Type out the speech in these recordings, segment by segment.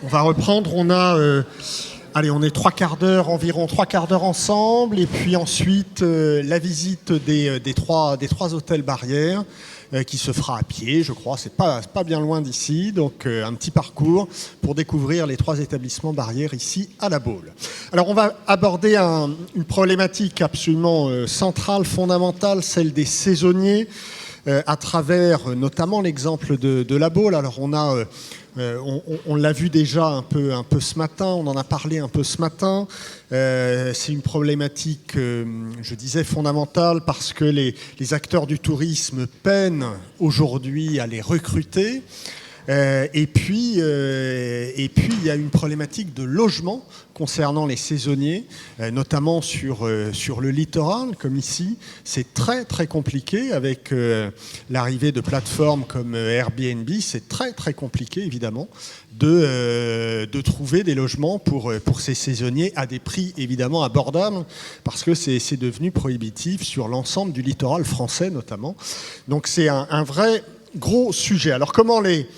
On va reprendre, on a... on est environ trois quarts d'heure ensemble, et puis ensuite la visite des trois hôtels Barrière qui se fera à pied, je crois, c'est pas bien loin d'ici, donc un petit parcours pour découvrir les trois établissements Barrière ici à La Baule. Alors on va aborder une problématique absolument centrale, fondamentale, celle des saisonniers, à travers notamment l'exemple de La Baule. Alors on l'a vu déjà un peu ce matin, on en a parlé un peu ce matin. C'est une problématique, je disais, fondamentale parce que les acteurs du tourisme peinent aujourd'hui à les recruter. Et puis, il y a une problématique de logement concernant les saisonniers, notamment sur le littoral, comme ici. C'est très, très compliqué avec l'arrivée de plateformes comme Airbnb. C'est très, très compliqué, évidemment, de trouver des logements pour ces saisonniers à des prix, évidemment, abordables, parce que c'est devenu prohibitif sur l'ensemble du littoral français, notamment. Donc, c'est un vrai gros sujet. Alors, comment les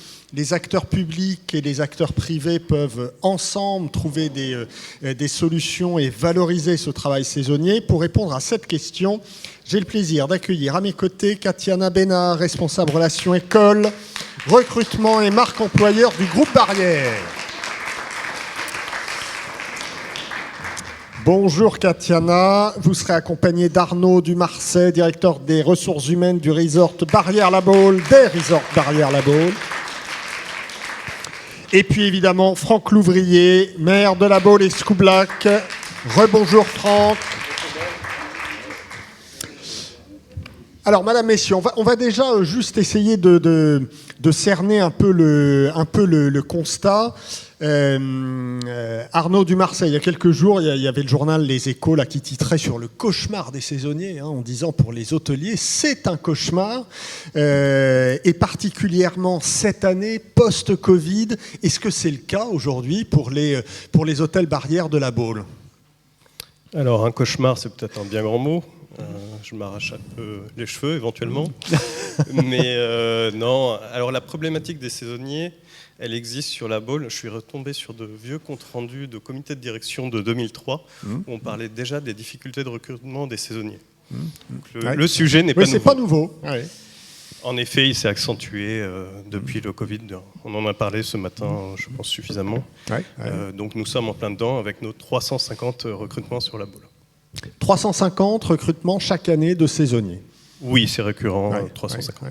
acteurs publics et les acteurs privés peuvent ensemble trouver des solutions et valoriser ce travail saisonnier? Pour répondre à cette question, j'ai le plaisir d'accueillir à mes côtés Katiana Bénard, responsable relations école, recrutement et marque employeur du groupe Barrière. Bonjour Katiana, vous serez accompagnée d'Arnaud Dumarsais, directeur des ressources humaines du resort Barrière-La Baule, des resorts Barrière-La Baule. Et puis évidemment, Franck Louvrier, maire de La Baule et Scoublac. Rebonjour Franck. Alors, madame, messieurs, on va déjà juste essayer de cerner un peu le constat. Arnaud Dumarsais, il y a quelques jours, il y avait le journal Les Échos là, qui titrait sur le cauchemar des saisonniers, en disant pour les hôteliers, c'est un cauchemar, et particulièrement cette année, post-Covid. Est-ce que c'est le cas aujourd'hui pour les hôtels Barrière de La Baule? Alors, un cauchemar, c'est peut-être un bien grand mot. Je m'arrache un peu les cheveux, éventuellement. Mais non, alors la problématique des saisonniers, elle existe sur La Baule. Je suis retombé sur de vieux comptes rendus de comité de direction de 2003, où on parlait déjà des difficultés de recrutement des saisonniers. Donc le sujet n'est pas nouveau. C'est pas nouveau. Ouais. En effet, il s'est accentué depuis le Covid. On en a parlé ce matin, je pense, suffisamment. Donc nous sommes en plein dedans avec nos 350 recrutements sur La Baule. 350 recrutements chaque année de saisonniers. Oui, c'est récurrent, 350.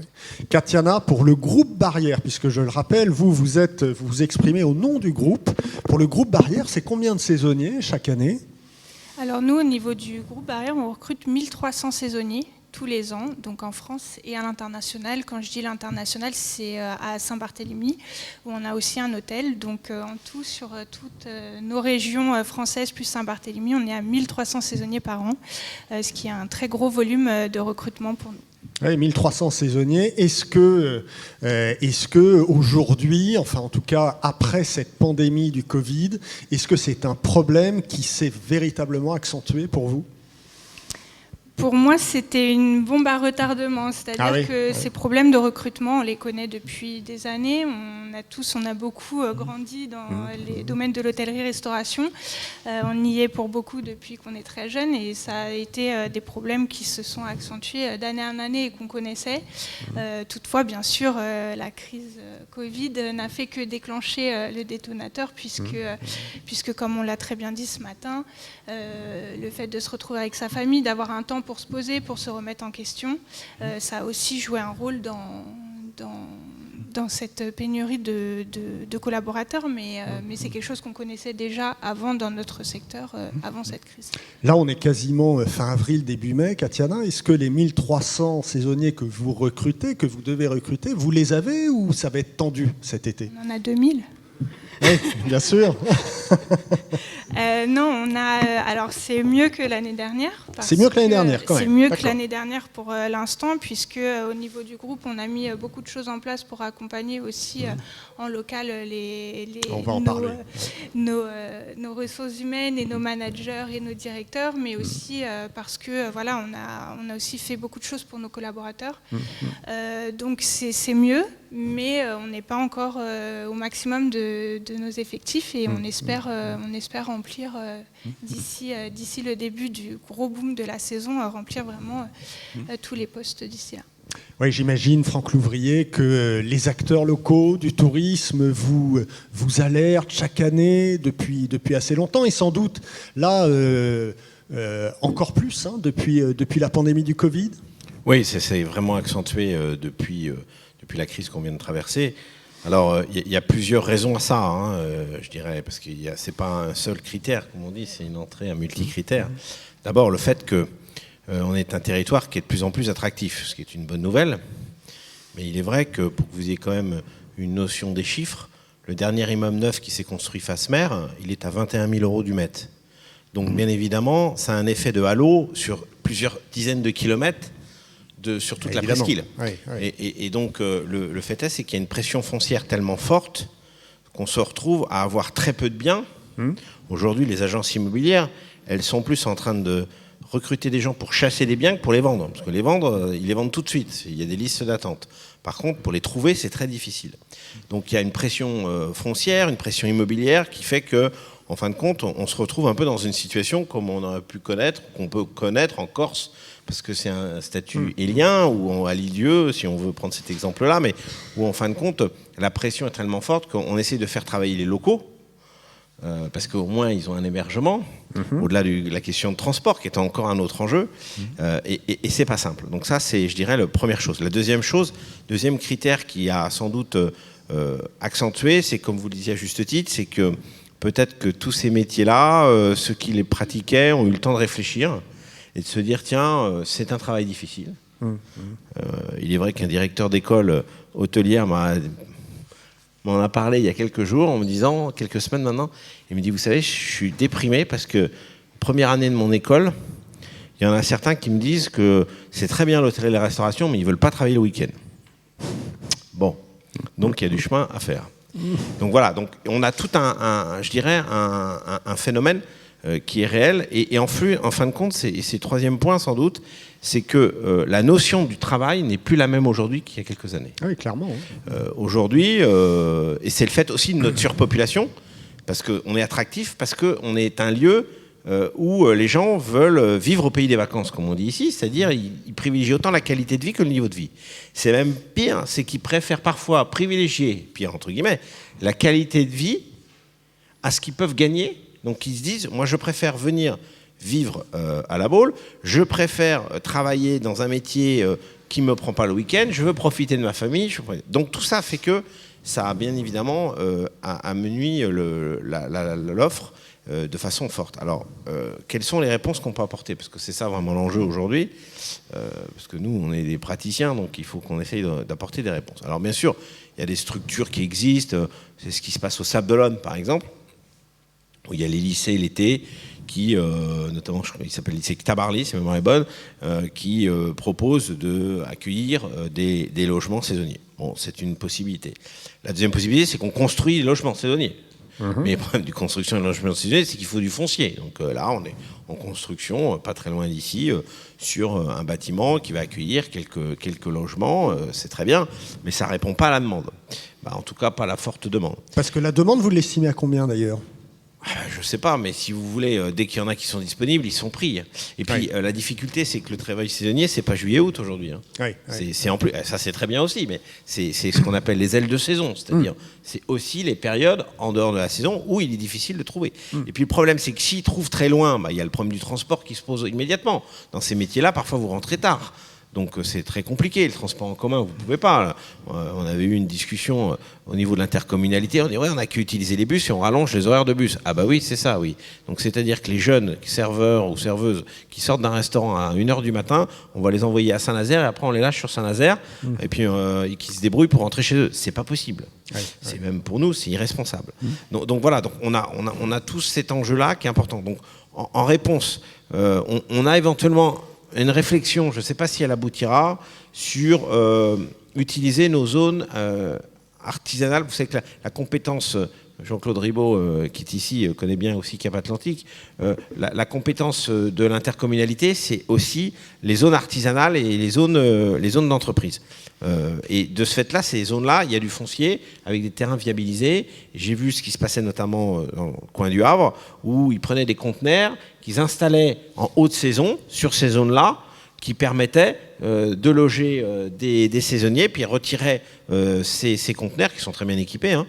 Katiana, pour le groupe Barrière, puisque je le rappelle, vous vous exprimez au nom du groupe. Pour le groupe Barrière, c'est combien de saisonniers chaque année? Alors nous, au niveau du groupe Barrière, on recrute 1300 saisonniers tous les ans, donc en France et à l'international. Quand je dis l'international, c'est à Saint-Barthélemy, où on a aussi un hôtel. Donc en tout, sur toutes nos régions françaises plus Saint-Barthélemy, on est à 1300 saisonniers par an, ce qui est un très gros volume de recrutement pour nous. Oui, 1300 saisonniers. Est-ce que aujourd'hui, enfin en tout cas après cette pandémie du Covid, est-ce que c'est un problème qui s'est véritablement accentué pour vous? Pour moi, c'était une bombe à retardement, c'est-à-dire que ces problèmes de recrutement, on les connaît depuis des années. On a beaucoup grandi dans les domaines de l'hôtellerie-restauration. On y est pour beaucoup depuis qu'on est très jeune, et ça a été des problèmes qui se sont accentués d'année en année et qu'on connaissait. Toutefois, bien sûr, la crise Covid n'a fait que déclencher le détonateur, puisque comme on l'a très bien dit ce matin, le fait de se retrouver avec sa famille, d'avoir un temps pour se poser, pour se remettre en question, ça a aussi joué un rôle dans cette pénurie de collaborateurs, mais c'est quelque chose qu'on connaissait déjà avant dans notre secteur, avant cette crise. Là, on est quasiment fin avril, début mai. Katiana, est-ce que les 1300 saisonniers que vous recrutez, que vous devez recruter, vous les avez ou ça va être tendu cet été? On en a 2000. Oui, bien sûr. Non, alors c'est mieux que l'année dernière. C'est mieux que l'année dernière, quand même. C'est mieux que l'année dernière pour l'instant, puisque au niveau du groupe, on a mis beaucoup de choses en place pour accompagner aussi en local nos ressources humaines et nos managers et nos directeurs, mais aussi parce que voilà, on a aussi fait beaucoup de choses pour nos collaborateurs. Donc c'est mieux, mais on n'est pas encore au maximum de de nos effectifs et on espère remplir d'ici le début du gros boom de la saison, remplir vraiment tous les postes d'ici là. Oui, j'imagine, Franck Louvrier, que les acteurs locaux du tourisme vous alertent chaque année depuis assez longtemps et sans doute là encore plus depuis la pandémie du Covid. Oui, c'est vraiment accentué depuis la crise qu'on vient de traverser. Alors, il y a plusieurs raisons à ça, je dirais, parce que c'est pas un seul critère, comme on dit, c'est une entrée à multicritères. D'abord, le fait que on est un territoire qui est de plus en plus attractif, ce qui est une bonne nouvelle. Mais il est vrai que pour que vous ayez quand même une notion des chiffres, le dernier immeuble neuf qui s'est construit face mer, il est à 21 000 € du mètre. Donc, bien évidemment, ça a un effet de halo sur plusieurs dizaines de kilomètres sur toute la presqu'île. Oui. Et donc, le fait c'est qu'il y a une pression foncière tellement forte qu'on se retrouve à avoir très peu de biens. Aujourd'hui, les agences immobilières, elles sont plus en train de recruter des gens pour chasser des biens que pour les vendre. Parce que les vendre, ils les vendent tout de suite. Il y a des listes d'attente. Par contre, pour les trouver, c'est très difficile. Donc, il y a une pression foncière, une pression immobilière qui fait que, en fin de compte, on se retrouve un peu dans une situation comme on aurait pu connaître, qu'on peut connaître en Corse, parce que c'est un statut élien, ou à Lisieux, si on veut prendre cet exemple-là, mais où, en fin de compte, la pression est tellement forte qu'on essaie de faire travailler les locaux, parce qu'au moins, ils ont un hébergement, au-delà de la question de transport, qui est encore un autre enjeu, et c'est pas simple. Donc ça, c'est, je dirais, la première chose. La deuxième critère qui a sans doute accentué, c'est, comme vous le disiez à juste titre, c'est que peut-être que tous ces métiers-là, ceux qui les pratiquaient ont eu le temps de réfléchir, et de se dire, tiens, c'est un travail difficile. Il est vrai qu'un directeur d'école hôtelière m'en a parlé il y a quelques jours, en me disant, quelques semaines maintenant, il me dit, vous savez, je suis déprimé parce que première année de mon école, il y en a certains qui me disent que c'est très bien l'hôtellerie et la restauration, mais ils ne veulent pas travailler le week-end. Bon, donc il y a du chemin à faire. Donc voilà, donc on a tout un phénomène qui est réel, et en fin de compte, c'est troisième point sans doute, c'est que la notion du travail n'est plus la même aujourd'hui qu'il y a quelques années. Oui, clairement. Aujourd'hui, et c'est le fait aussi de notre surpopulation, parce qu'on est attractif, parce qu'on est un lieu où les gens veulent vivre au pays des vacances, comme on dit ici, c'est-à-dire ils privilégient autant la qualité de vie que le niveau de vie. C'est même pire, c'est qu'ils préfèrent parfois privilégier, pire entre guillemets, la qualité de vie à ce qu'ils peuvent gagner. Donc ils se disent, moi je préfère venir vivre à La Baule, je préfère travailler dans un métier qui ne me prend pas le week-end, je veux profiter de ma famille. Donc tout ça fait que ça a bien évidemment amenuit l'offre de façon forte. Alors, quelles sont les réponses qu'on peut apporter? Parce que c'est ça vraiment l'enjeu aujourd'hui, parce que nous, on est des praticiens, donc il faut qu'on essaye d'apporter des réponses. Alors bien sûr, il y a des structures qui existent, c'est ce qui se passe au Sable d'Olonne par exemple, où il y a les lycées l'été qui, notamment, je crois qu'il s'appelle le lycée Tabarly, si ma mémoire est bonne, qui propose d'accueillir des logements saisonniers. Bon, c'est une possibilité. La deuxième possibilité, c'est qu'on construit des logements saisonniers. Mais le problème du construction de logements saisonniers, c'est qu'il faut du foncier. Donc là, on est en construction, pas très loin d'ici, sur un bâtiment qui va accueillir quelques logements. C'est très bien, mais ça ne répond pas à la demande. En tout cas, pas à la forte demande. Parce que la demande, vous l'estimez à combien d'ailleurs ? Je ne sais pas, mais si vous voulez, dès qu'il y en a qui sont disponibles, ils sont pris. Et puis, la difficulté, c'est que le travail saisonnier, c'est pas juillet-août aujourd'hui. C'est en plus, ça c'est très bien aussi, mais c'est ce qu'on appelle les ailes de saison, c'est-à-dire c'est aussi les périodes en dehors de la saison où il est difficile de trouver. Et puis le problème, c'est que s'ils trouvent très loin, il y a le problème du transport qui se pose immédiatement. Dans ces métiers-là, parfois vous rentrez tard. Donc c'est très compliqué, le transport en commun, vous ne pouvez pas. On avait eu une discussion au niveau de l'intercommunalité, on dit on n'a qu'à utiliser les bus et on rallonge les horaires de bus. Ah bah oui, c'est ça, oui. Donc c'est-à-dire que les jeunes serveurs ou serveuses qui sortent d'un restaurant à 1h du matin, on va les envoyer à Saint-Nazaire et après on les lâche sur Saint-Nazaire et puis qui se débrouillent pour rentrer chez eux. C'est pas possible. C'est même pour nous, c'est irresponsable. Donc voilà, donc on a tous cet enjeu-là qui est important. Donc en réponse, on a éventuellement une réflexion, je ne sais pas si elle aboutira, sur utiliser nos zones artisanales. Vous savez que la compétence Jean-Claude Ribaud, qui est ici, connaît bien aussi Cap Atlantique. La compétence de l'intercommunalité, c'est aussi les zones artisanales et les zones d'entreprise. Et de ce fait-là, ces zones-là, il y a du foncier avec des terrains viabilisés. J'ai vu ce qui se passait notamment dans le coin du Havre, où ils prenaient des conteneurs qu'ils installaient en haute saison sur ces zones-là, qui permettaient de loger des saisonniers, puis ils retiraient ces conteneurs, qui sont très bien équipés,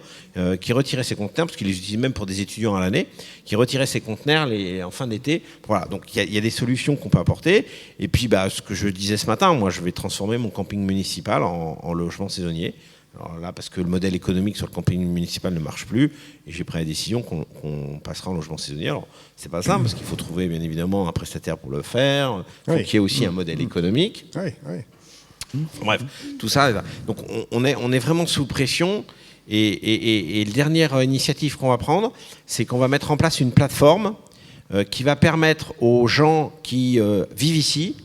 qui retiraient ces conteneurs, parce qu'ils les utilisent même pour des étudiants à l'année, qui retiraient ces conteneurs en fin d'été. Voilà, donc il y a des solutions qu'on peut apporter. Et puis, ce que je disais ce matin, moi, je vais transformer mon camping municipal en logement saisonnier. Alors là, parce que le modèle économique sur le camping municipal ne marche plus, et j'ai pris la décision qu'on passera en logement saisonnier. Alors, c'est pas simple, parce qu'il faut trouver, bien évidemment, un prestataire pour le faire. Il faut qu'il y ait aussi un modèle économique. Bref, tout ça. Donc, on est vraiment sous pression. Et la dernière initiative qu'on va prendre, c'est qu'on va mettre en place une plateforme qui va permettre aux gens qui vivent ici.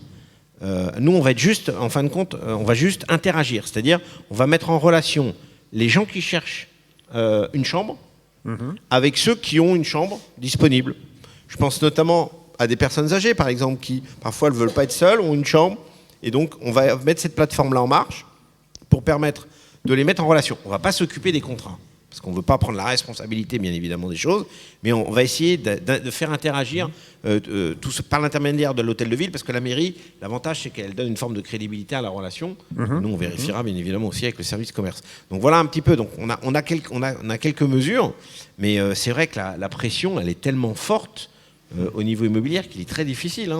Nous, on va être juste, en fin de compte, on va juste interagir. C'est-à-dire, on va mettre en relation les gens qui cherchent une chambre avec ceux qui ont une chambre disponible. Je pense notamment à des personnes âgées, par exemple, qui parfois ne veulent pas être seules, ont une chambre. Et donc, on va mettre cette plateforme-là en marche pour permettre de les mettre en relation. On ne va pas s'occuper des contrats, parce qu'on ne veut pas prendre la responsabilité, bien évidemment, des choses, mais on va essayer de faire interagir tout par l'intermédiaire de l'hôtel de ville, parce que la mairie, l'avantage, c'est qu'elle donne une forme de crédibilité à la relation. Nous, on vérifiera, bien évidemment, aussi avec le service commerce. Donc voilà un petit peu. Donc on a quelques mesures, mais c'est vrai que la pression, elle est tellement forte au niveau immobilier qu'il est très difficile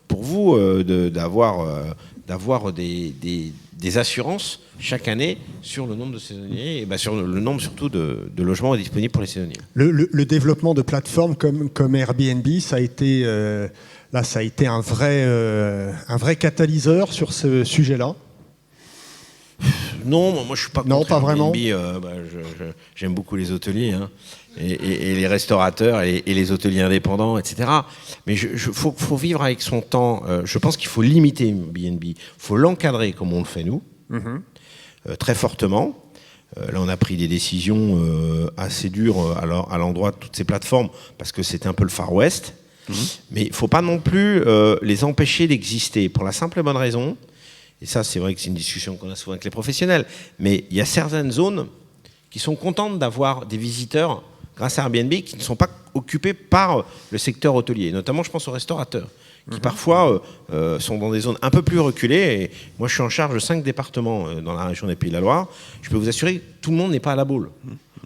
pour vous d'avoir des assurances chaque année sur le nombre de saisonniers et sur le nombre surtout de logements disponibles pour les saisonniers. Le développement de plateformes comme Airbnb, ça a été un vrai catalyseur sur ce sujet-là. Non, moi je suis pas contre. Non, pas vraiment. J'aime beaucoup les hôteliers et les restaurateurs et les hôteliers indépendants, etc. Mais faut vivre avec son temps. Je pense qu'il faut limiter Airbnb. Il faut l'encadrer comme on le fait nous, très fortement. Là, on a pris des décisions assez dures à l'endroit de toutes ces plateformes parce que c'était un peu le Far West. Mais il ne faut pas non plus les empêcher d'exister pour la simple et bonne raison. Et ça, c'est vrai que c'est une discussion qu'on a souvent avec les professionnels, mais il y a certaines zones qui sont contentes d'avoir des visiteurs grâce à Airbnb qui ne sont pas occupés par le secteur hôtelier. Notamment, je pense aux restaurateurs, qui parfois sont dans des zones un peu plus reculées. Et moi, je suis en charge de 5 départements dans la région des Pays de la Loire. Je peux vous assurer que tout le monde n'est pas à la boule.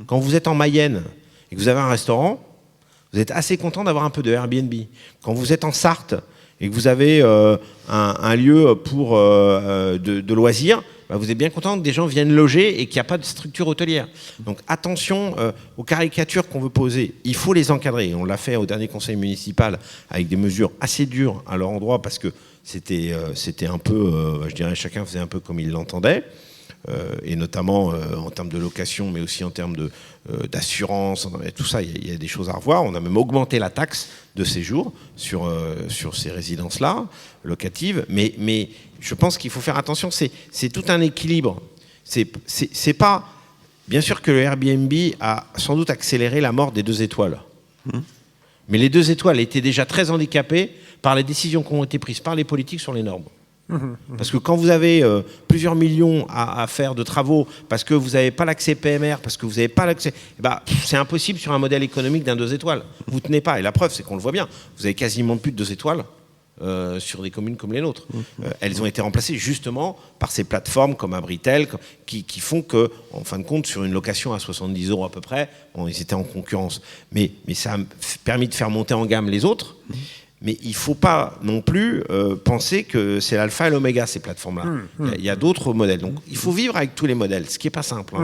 Quand vous êtes en Mayenne et que vous avez un restaurant, vous êtes assez content d'avoir un peu de Airbnb. Quand vous êtes en Sarthe et que vous avez un lieu pour de loisirs, vous êtes bien content que des gens viennent loger et qu'il n'y a pas de structure hôtelière. Donc attention aux caricatures qu'on veut poser. Il faut les encadrer. On l'a fait au dernier conseil municipal avec des mesures assez dures à leur endroit parce que c'était un peu, je dirais, chacun faisait un peu comme il l'entendait. Et notamment en termes de location, mais aussi en termes d'assurance, tout ça, il y a des choses à revoir. On a même augmenté la taxe de séjour sur ces résidences-là, locatives. Mais je pense qu'il faut faire attention, c'est tout un équilibre. C'est pas... Bien sûr que le Airbnb a sans doute accéléré la mort des 2 étoiles. Mais les 2 étoiles étaient déjà très handicapées par les décisions qui ont été prises par les politiques sur les normes. Parce que quand vous avez plusieurs millions à faire de travaux, parce que vous n'avez pas l'accès PMR, parce que vous n'avez pas l'accès... c'est impossible sur un modèle économique d'un 2 étoiles. Vous ne tenez pas. Et la preuve, c'est qu'on le voit bien. Vous avez quasiment plus de 2 étoiles sur des communes comme les nôtres. Elles ont été remplacées justement par ces plateformes comme Abritel, qui font que, en fin de compte, sur une location à 70 € à peu près, ils étaient en concurrence. Mais ça a permis de faire monter en gamme les autres. Mais il ne faut pas non plus penser que c'est l'alpha et l'oméga, ces plateformes-là. Il y a d'autres modèles. Donc, il faut vivre avec tous les modèles, ce qui n'est pas simple.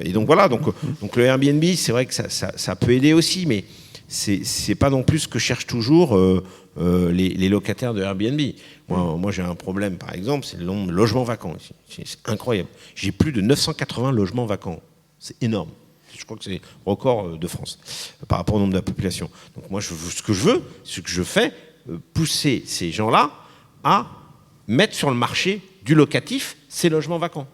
Et donc, voilà. Donc le Airbnb, c'est vrai que ça peut aider aussi, mais ce n'est pas non plus ce que cherchent toujours les locataires de Airbnb. Moi, j'ai un problème, par exemple, c'est le nombre de logements vacants ici. C'est incroyable. J'ai plus de 980 logements vacants. C'est énorme. Je crois que c'est record de France par rapport au nombre de la population. Donc moi, ce que je fais, pousser ces gens-là à mettre sur le marché du locatif ces logements vacants.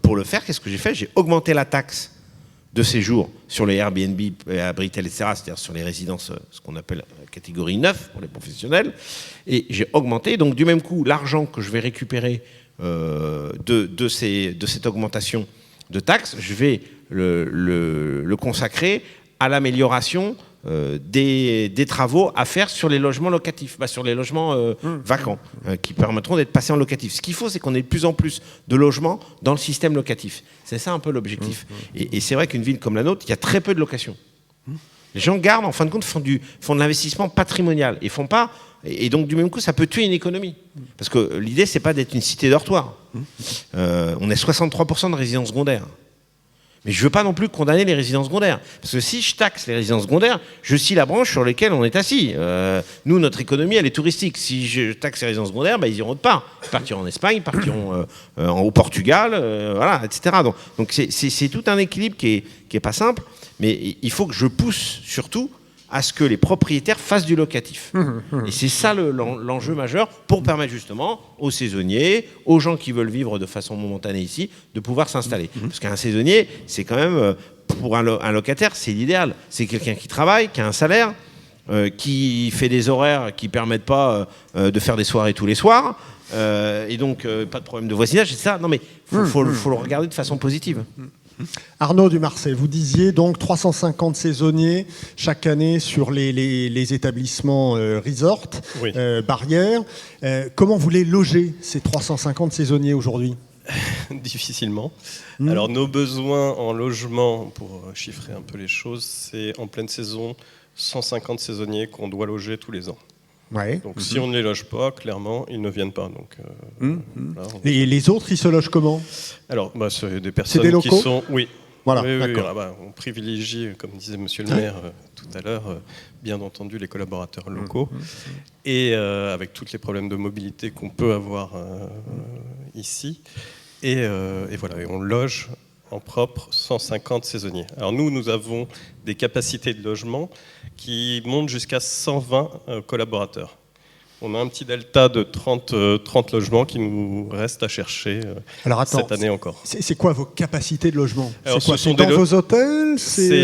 Pour le faire, qu'est-ce que j'ai fait ? J'ai augmenté la taxe de séjour sur les Airbnb, Abritel, etc., c'est-à-dire sur les résidences, ce qu'on appelle catégorie 9 pour les professionnels, et j'ai augmenté. Donc du même coup, l'argent que je vais récupérer de cette augmentation de taxes, je vais le consacrer à l'amélioration des travaux à faire sur les logements locatifs, sur les logements vacants, qui permettront d'être passés en locatif. Ce qu'il faut, c'est qu'on ait de plus en plus de logements dans le système locatif. C'est ça un peu l'objectif. Et c'est vrai qu'une ville comme la nôtre, il y a très peu de locations. Les gens gardent, en fin de compte, font de l'investissement patrimonial. Ils font pas, et donc du même coup, ça peut tuer une économie. Parce que l'idée, c'est pas d'être une cité dortoir. On est 63% de résidences secondaires. Mais je ne veux pas non plus condamner les résidences secondaires. Parce que si je taxe les résidences secondaires, je scie la branche sur laquelle on est assis. Nous, notre économie, elle est touristique. Si je taxe les résidences secondaires, ils iront de part. Ils partiront en Espagne, ils partiront au Portugal, voilà, etc. Donc c'est tout un équilibre qui est pas simple. Mais il faut que je pousse surtout à ce que les propriétaires fassent du locatif. Et c'est ça l'enjeu majeur pour permettre justement aux saisonniers, aux gens qui veulent vivre de façon momentanée ici, de pouvoir s'installer. Parce qu'un saisonnier, c'est quand même, pour un locataire, c'est l'idéal. C'est quelqu'un qui travaille, qui a un salaire, qui fait des horaires qui ne permettent pas de faire des soirées tous les soirs, et donc pas de problème de voisinage, etc. Non mais il faut le regarder de façon positive. Arnaud Dumarcet, vous disiez donc 350 saisonniers chaque année sur les établissements resort, oui. Barrières. Comment vous les logez, ces 350 saisonniers aujourd'hui ? Difficilement. Alors nos besoins en logement, pour chiffrer un peu les choses, c'est en pleine saison 150 saisonniers qu'on doit loger tous les ans. Ouais. Donc si on ne les loge pas, clairement, ils ne viennent pas. Donc, là, les autres, ils se logent comment ? Alors, c'est des personnes des locaux qui sont... Oui. Voilà, oui, d'accord. On privilégie, comme disait Monsieur le maire tout à l'heure, bien entendu les collaborateurs locaux, et avec tous les problèmes de mobilité qu'on peut avoir ici. Et voilà, et on loge en propre 150 saisonniers. Alors nous avons des capacités de logement qui montent jusqu'à 120 collaborateurs. On a un petit delta de 30 logements qui nous reste à chercher cette année encore. C'est quoi vos capacités de logement ? Alors, C'est dans vos hôtels ?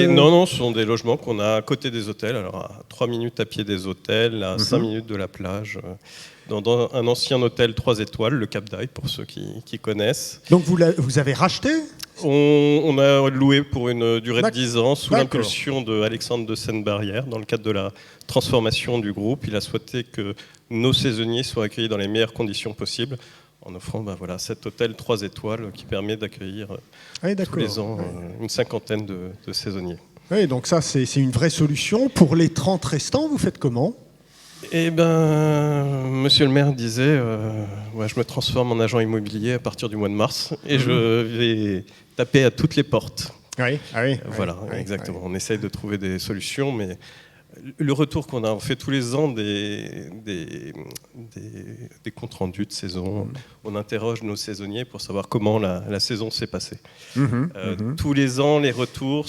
Non, ce sont des logements qu'on a à côté des hôtels, alors à 3 minutes à pied des hôtels, à 5 minutes de la plage, dans un ancien hôtel 3 étoiles, le Cap d'Aille, pour ceux qui connaissent. Donc vous avez racheté ? On a loué pour une durée de 10 ans sous l'impulsion de Alexandre de Seine-Barrière dans le cadre de la transformation du groupe. Il a souhaité que nos saisonniers soient accueillis dans les meilleures conditions possibles en offrant cet hôtel 3 étoiles qui permet d'accueillir tous les ans une cinquantaine de saisonniers. Oui, donc ça c'est une vraie solution. Pour les 30 restants, vous faites comment ? Eh bien, monsieur le maire disait, je me transforme en agent immobilier à partir du mois de mars et je vais taper à toutes les portes. Oui, voilà, exactement. On essaye de trouver des solutions, mais le retour qu'on a, on fait tous les ans des comptes rendus de saison. On interroge nos saisonniers pour savoir comment la saison s'est passée. Tous les ans, les retours,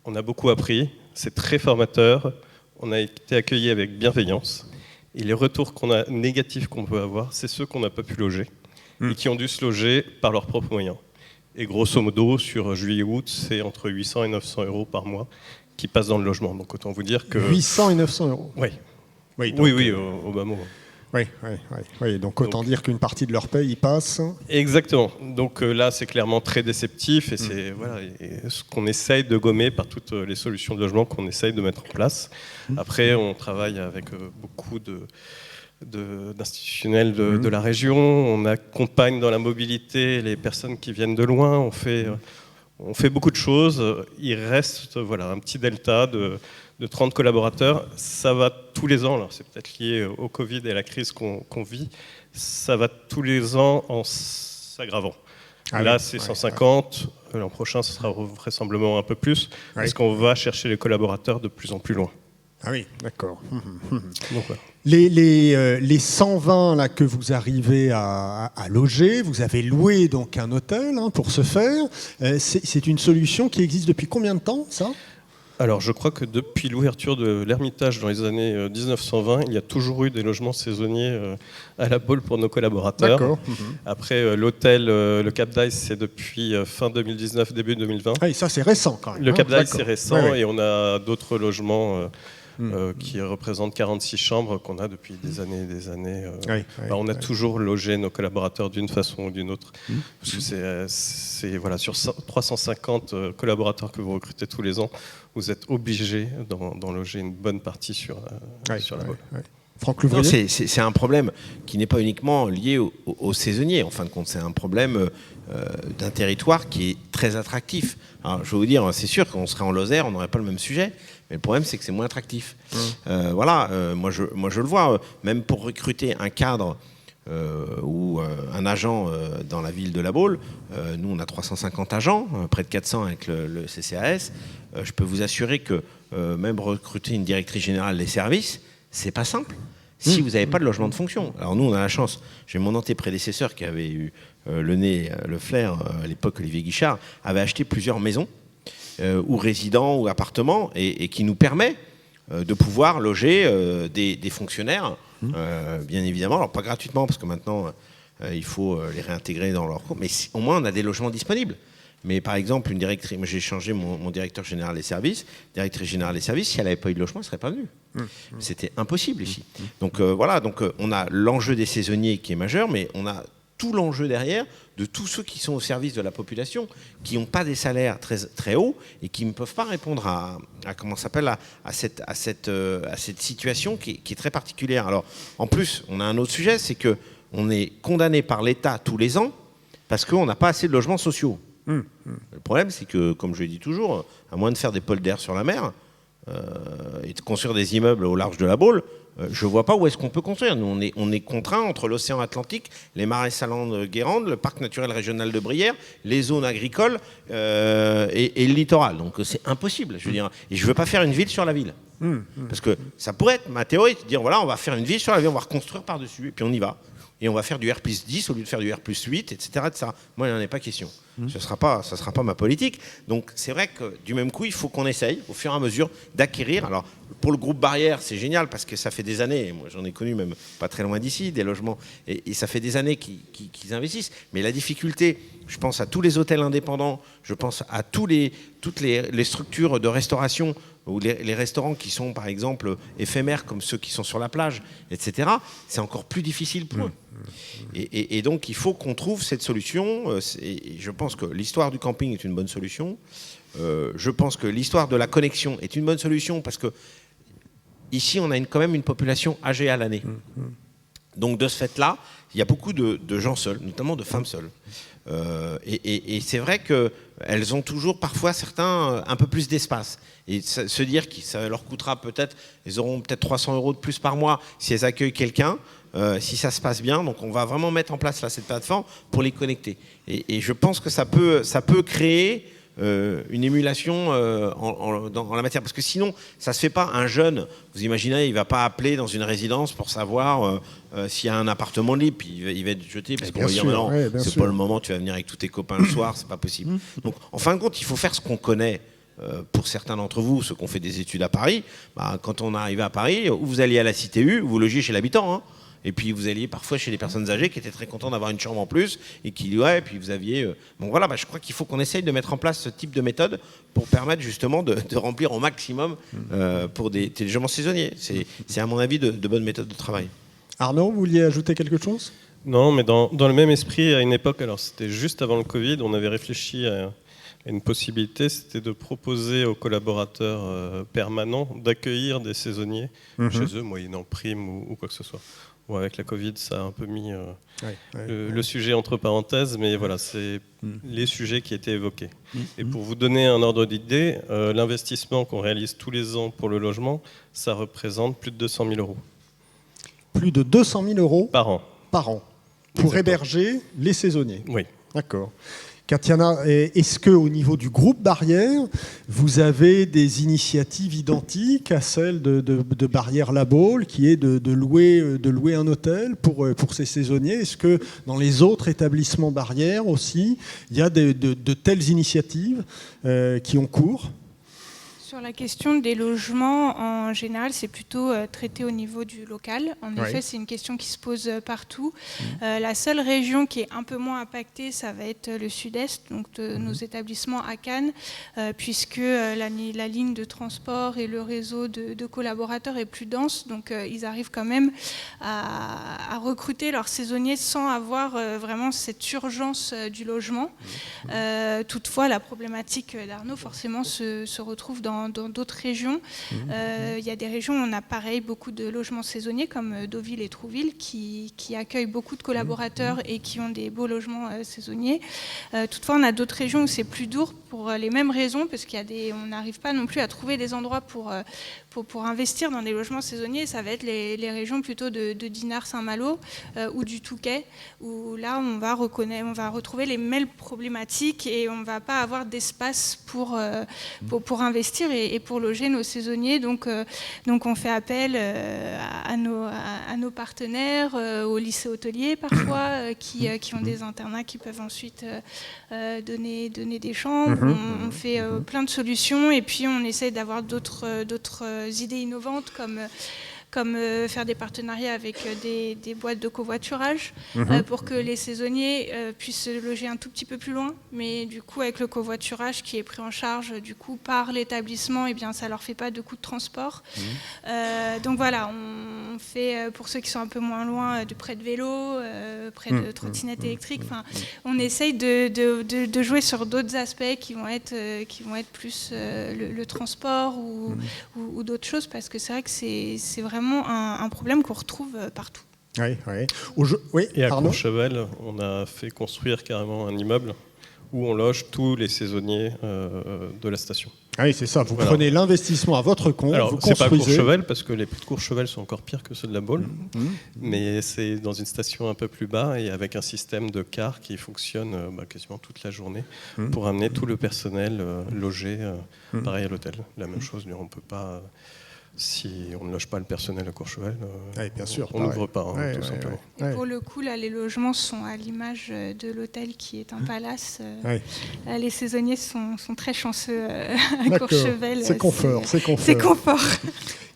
on a beaucoup appris, c'est très formateur. On a été accueillis avec bienveillance. Et les retours négatifs qu'on peut avoir, c'est ceux qu'on n'a pas pu loger et qui ont dû se loger par leurs propres moyens. Et grosso modo, sur juillet-août, c'est entre 800 et 900 euros par mois qui passent dans le logement. Donc autant vous dire que... 800 et 900 euros. Oui. Oui, au bas mot. Oui, donc autant dire qu'une partie de leur paye y passe. Exactement. Donc là, c'est clairement très déceptif et c'est ce qu'on essaye de gommer par toutes les solutions de logement qu'on essaye de mettre en place. Après, on travaille avec beaucoup d'institutionnels de la région. On accompagne dans la mobilité les personnes qui viennent de loin. On fait beaucoup de choses. Il reste un petit delta de 30 collaborateurs. Ça va tous les ans, alors c'est peut-être lié au Covid et à la crise qu'on vit, ça va tous les ans en s'aggravant. Là, c'est 150, l'an prochain, ce sera vraisemblablement un peu plus, parce qu'on va chercher les collaborateurs de plus en plus loin. Ah oui, d'accord. Donc, voilà. Les 120 là, que vous arrivez à loger, vous avez loué donc un hôtel pour ce faire. C'est une solution qui existe depuis combien de temps, ça ? Alors, je crois que depuis l'ouverture de l'Ermitage dans les années 1920, il y a toujours eu des logements saisonniers à La Baule pour nos collaborateurs. D'accord. Après, l'hôtel, le Cap d'Aïs, c'est depuis fin 2019, début 2020. Ah, et ça, c'est récent quand même. Le Cap d'Aïs, c'est D'accord. récent, Ouais. et on a d'autres logements qui représentent 46 chambres qu'on a depuis des années et des années. On a toujours logé nos collaborateurs d'une façon ou d'une autre. Parce que c'est voilà, sur 350 collaborateurs que vous recrutez tous les ans, vous êtes obligé d'en loger une bonne partie sur La Baule. Franck Louvrier. C'est un problème qui n'est pas uniquement lié aux saisonniers. En fin de compte, c'est un problème d'un territoire qui est très attractif. Alors, je vais vous dire, c'est sûr qu'on serait en Lozère, on n'aurait pas le même sujet, mais le problème, c'est que c'est moins attractif. Moi, je le vois, même pour recruter un cadre ou un agent dans la ville de La Baule, nous, on a 350 agents, près de 400 avec le CCAS. Je peux vous assurer que même recruter une directrice générale des services, c'est pas simple si vous n'avez pas de logement de fonction. Alors nous, on a la chance. J'ai mon antéprédécesseur qui avait eu le flair, à l'époque, Olivier Guichard, avait acheté plusieurs maisons, ou résidents, ou appartements, et qui nous permet de pouvoir loger des fonctionnaires, bien évidemment. Alors pas gratuitement, parce que maintenant, il faut les réintégrer dans leur cours, mais au moins, on a des logements disponibles. Mais par exemple, une directrice, moi j'ai changé mon directeur général des services, directrice générale des services, si elle n'avait pas eu de logement, elle ne serait pas venue. C'était impossible ici. Donc on a l'enjeu des saisonniers qui est majeur, mais on a tout l'enjeu derrière de tous ceux qui sont au service de la population, qui n'ont pas des salaires très, très hauts et qui ne peuvent pas répondre à cette situation qui est très particulière. Alors, en plus, on a un autre sujet, c'est qu'on est condamné par l'État tous les ans parce qu'on n'a pas assez de logements sociaux. Le problème, c'est que, comme je le dis toujours, à moins de faire des polders sur la mer et de construire des immeubles au large de La Baule, je ne vois pas où est-ce qu'on peut construire. Nous, on est contraints entre l'océan Atlantique, les marais salants de Guérande, le parc naturel régional de Brière, les zones agricoles et le littoral. Donc c'est impossible, je veux dire. Et je ne veux pas faire une ville sur la ville. Parce que ça pourrait être ma théorie, de dire voilà, on va faire une ville sur la ville, on va reconstruire par-dessus, et puis on y va. Et on va faire du R+10 au lieu de faire du R+8, etc. Moi, il n'en est pas question. Ce ne sera pas ma politique. Donc, c'est vrai que du même coup, il faut qu'on essaye, au fur et à mesure, d'acquérir. Alors, pour le groupe Barrière, c'est génial parce que ça fait des années, moi j'en ai connu même pas très loin d'ici, des logements, et ça fait des années qu'ils investissent. Mais la difficulté, je pense à tous les hôtels indépendants, je pense à toutes les structures de restauration, ou les restaurants qui sont, par exemple, éphémères, comme ceux qui sont sur la plage, etc., c'est encore plus difficile pour eux. Et donc, il faut qu'on trouve cette solution. Et je pense que l'histoire du camping est une bonne solution. Je pense que l'histoire de la connexion est une bonne solution parce que ici, on a quand même une population âgée à l'année. Donc, de ce fait-là, il y a beaucoup de gens seuls, notamment de femmes seules. Et c'est vrai qu'elles ont toujours, parfois, certains, un peu plus d'espace. Et se dire que ça leur coûtera peut-être, elles auront peut-être 300 € de plus par mois si elles accueillent quelqu'un, si ça se passe bien. Donc on va vraiment mettre en place là, cette plateforme pour les connecter. Et je pense que ça peut créer une émulation dans la matière. Parce que sinon, ça ne se fait pas. Un jeune, vous imaginez, il ne va pas appeler dans une résidence pour savoir s'il y a un appartement libre, puis il va être jeté, parce qu'on va dire, non, c'est pas le moment, tu vas venir avec tous tes copains le soir, c'est pas possible. Donc, en fin de compte, il faut faire ce qu'on connaît. Pour certains d'entre vous, ceux qui ont fait des études à Paris, quand on arrivait à Paris, vous alliez à la Cité U, vous logiez chez l'habitant, hein. Et puis vous alliez parfois chez des personnes âgées qui étaient très contents d'avoir une chambre en plus et puis vous aviez. Bon voilà, je crois qu'il faut qu'on essaye de mettre en place ce type de méthode pour permettre justement de remplir au maximum pour des logements saisonniers. C'est à mon avis de bonnes méthodes de travail. Arnaud, vous vouliez ajouter quelque chose ? Non, mais dans le même esprit, à une époque, alors c'était juste avant le Covid, on avait réfléchi à une possibilité, c'était de proposer aux collaborateurs permanents d'accueillir des saisonniers chez eux, moyennant prime ou quoi que ce soit. Bon, avec la Covid, ça a un peu mis le sujet entre parenthèses, mais voilà, c'est les sujets qui étaient évoqués. Et pour vous donner un ordre d'idée, l'investissement qu'on réalise tous les ans pour le logement, ça représente plus de 200 000 €. Plus de 200 000 € Par an. Par an. Pour héberger les saisonniers. Oui. D'accord. Katiana, est-ce qu'au niveau du groupe Barrière, vous avez des initiatives identiques à celles de Barrière La Baule, qui est de louer un hôtel pour ces saisonniers ? Est-ce que dans les autres établissements Barrière aussi, il y a de telles initiatives qui ont cours ? Sur la question des logements, en général, c'est plutôt traité au niveau du local. En effet, c'est une question qui se pose partout. La seule région qui est un peu moins impactée, ça va être le sud-est, donc de nos établissements à Cannes, puisque la ligne de transport et le réseau de collaborateurs est plus dense. Donc, ils arrivent quand même à recruter leurs saisonniers sans avoir vraiment cette urgence du logement. Toutefois, la problématique d'Arnaud, forcément, se retrouve dans d'autres régions. Il y a des régions où on a pareil beaucoup de logements saisonniers comme Deauville et Trouville qui accueillent beaucoup de collaborateurs et qui ont des beaux logements saisonniers. Toutefois, on a d'autres régions où c'est plus dur pour les mêmes raisons parce qu'on n'arrive pas non plus à trouver des endroits pour investir dans des logements saisonniers. Ça va être les régions plutôt de Dinard, Saint-Malo ou du Touquet où là on va retrouver les mêmes problématiques et on ne va pas avoir d'espace pour investir et pour loger nos saisonniers. Donc on fait appel à nos partenaires, aux lycées hôteliers parfois, qui ont des internats qui peuvent ensuite donner des chambres. On fait plein de solutions et puis on essaie d'avoir d'autres idées innovantes comme faire des partenariats avec des boîtes de covoiturage pour que les saisonniers puissent se loger un tout petit peu plus loin. Mais du coup, avec le covoiturage qui est pris en charge du coup, par l'établissement, eh bien, ça ne leur fait pas de coût de transport. Donc voilà, on fait, pour ceux qui sont un peu moins loin, près de vélos, près de trottinettes électriques. On essaye de jouer sur d'autres aspects qui vont être plus le transport ou d'autres choses, parce que c'est vrai que c'est vraiment un problème qu'on retrouve partout. Oui. Et à Courchevel, on a fait construire carrément un immeuble où on loge tous les saisonniers de la station. Ah oui, c'est ça. Vous prenez l'investissement à votre compte. Alors, vous c'est pas construisez. Courchevel, parce que les prix de Courchevel sont encore pires que ceux de la Baule. Mais c'est dans une station un peu plus bas et avec un système de car qui fonctionne quasiment toute la journée pour amener tout le personnel logé, pareil à l'hôtel. La même chose, on ne peut pas... Si on ne loge pas le personnel à Courchevel, bien sûr, on n'ouvre pas, tout simplement. Pour le coup, là, les logements sont à l'image de l'hôtel qui est un palace. Là, les saisonniers sont très chanceux à Courchevel. C'est confort. C'est confort.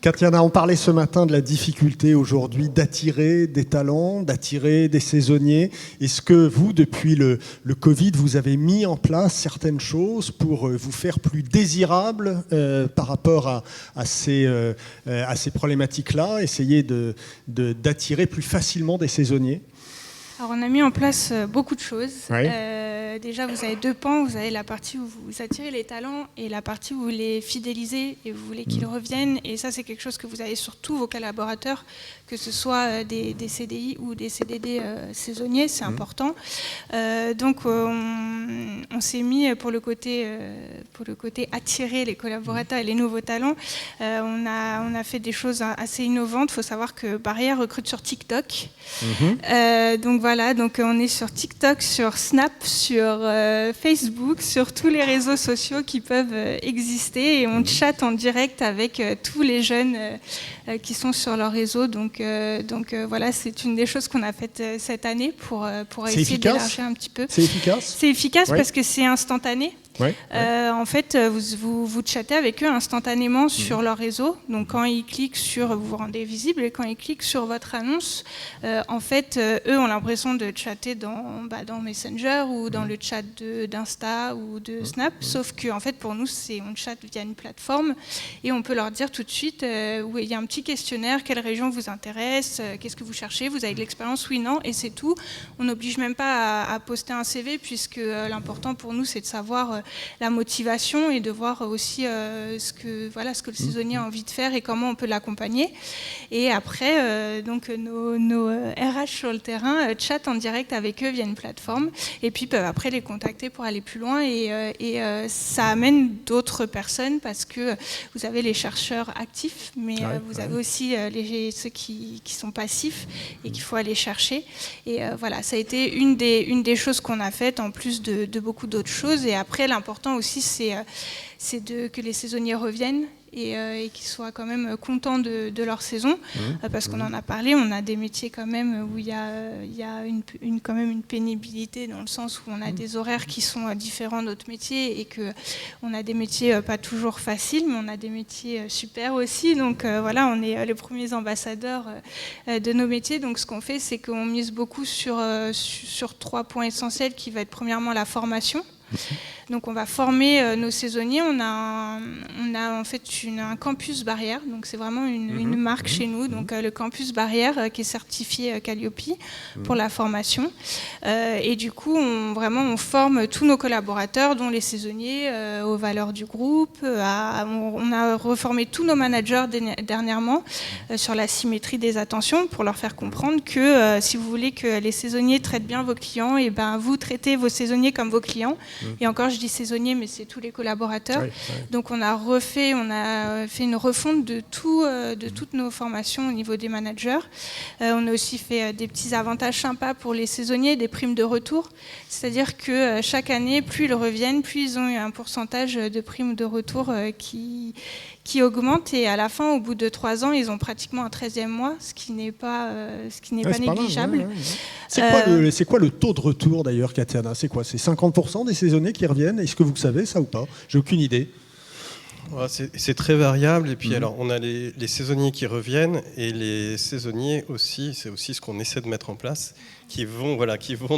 Katiana, on parlait ce matin de la difficulté aujourd'hui d'attirer des talents, d'attirer des saisonniers. Est-ce que vous, depuis le Covid, vous avez mis en place certaines choses pour vous faire plus désirable par rapport à ces problématiques-là, essayer d'attirer plus facilement des saisonniers ? Alors, on a mis en place beaucoup de choses. Déjà, vous avez deux pans. Vous avez la partie où vous attirez les talents et la partie où vous les fidélisez et vous voulez qu'ils reviennent. Et ça, c'est quelque chose que vous avez sur tous vos collaborateurs, que ce soit des CDI ou des CDD saisonniers. C'est important. Donc, on s'est mis pour le côté attirer les collaborateurs et les nouveaux talents. On a fait des choses assez innovantes. Il faut savoir que Barrière recrute sur TikTok. Donc voilà, on est sur TikTok, sur Snap, sur Facebook, sur tous les réseaux sociaux qui peuvent exister et on chatte en direct avec tous les jeunes qui sont sur leur réseau. Donc voilà, c'est une des choses qu'on a faites cette année pour essayer d'élargir un petit peu. C'est efficace ? C'est efficace parce que c'est instantané. En fait, vous chattez avec eux instantanément sur leur réseau. Donc, quand ils cliquent vous vous rendez visible, et quand ils cliquent sur votre annonce, en fait, eux ont l'impression de chatter dans Messenger ou dans le chat d'Insta ou de Snap. Sauf que, en fait, pour nous, on chatte via une plateforme et on peut leur dire tout de suite où il y a un petit questionnaire, quelle région vous intéresse, qu'est-ce que vous cherchez, vous avez de l'expérience, oui, non, et c'est tout. On n'oblige même pas à poster un CV puisque l'important pour nous, c'est de savoir la motivation et de voir aussi ce que le saisonnier a envie de faire et comment on peut l'accompagner. Et après, nos RH sur le terrain chattent en direct avec eux via une plateforme et puis peuvent après les contacter pour aller plus loin. Et ça amène d'autres personnes parce que vous avez les chercheurs actifs, mais vous avez aussi ceux qui sont passifs et qu'il faut aller chercher. Et voilà, ça a été une des choses qu'on a faites en plus de beaucoup d'autres choses. Et après, l'important aussi, c'est que les saisonniers reviennent et qu'ils soient quand même contents de leur saison, parce qu'on en a parlé, on a des métiers quand même où il y a quand même une pénibilité, dans le sens où on a des horaires qui sont différents d'autres métiers, et qu'on a des métiers pas toujours faciles, mais on a des métiers super aussi. Donc voilà, on est les premiers ambassadeurs de nos métiers. Donc ce qu'on fait, c'est qu'on mise beaucoup sur 3 points essentiels, qui va être premièrement la formation. Donc on va former nos saisonniers. On a en fait un campus barrière, donc c'est vraiment une marque chez nous. Donc le campus barrière qui est certifié Calliope pour la formation. Et du coup, on forme tous nos collaborateurs, dont les saisonniers, aux valeurs du groupe. On a reformé tous nos managers dernièrement sur la symétrie des attentions, pour leur faire comprendre que si vous voulez que les saisonniers traitent bien vos clients, et ben vous traitez vos saisonniers comme vos clients. Et encore, je dis saisonniers, mais c'est tous les collaborateurs. Oui. Donc on a fait une refonte de toutes nos formations au niveau des managers. On a aussi fait des petits avantages sympas pour les saisonniers, des primes de retour. C'est-à-dire que chaque année, plus ils reviennent, plus ils ont un pourcentage de primes de retour qui augmente, et à la fin, au bout de 3 ans, ils ont pratiquement un 13e mois, ce qui n'est pas négligeable. Mal, ouais. C'est quoi le taux de retour d'ailleurs, Katiana? C'est quoi? C'est 50% des saisonniers qui reviennent? Est-ce que vous savez ça ou pas? J'ai aucune idée. C'est très variable, et puis alors on a les saisonniers qui reviennent, et les saisonniers aussi, c'est aussi ce qu'on essaie de mettre en place, qui vont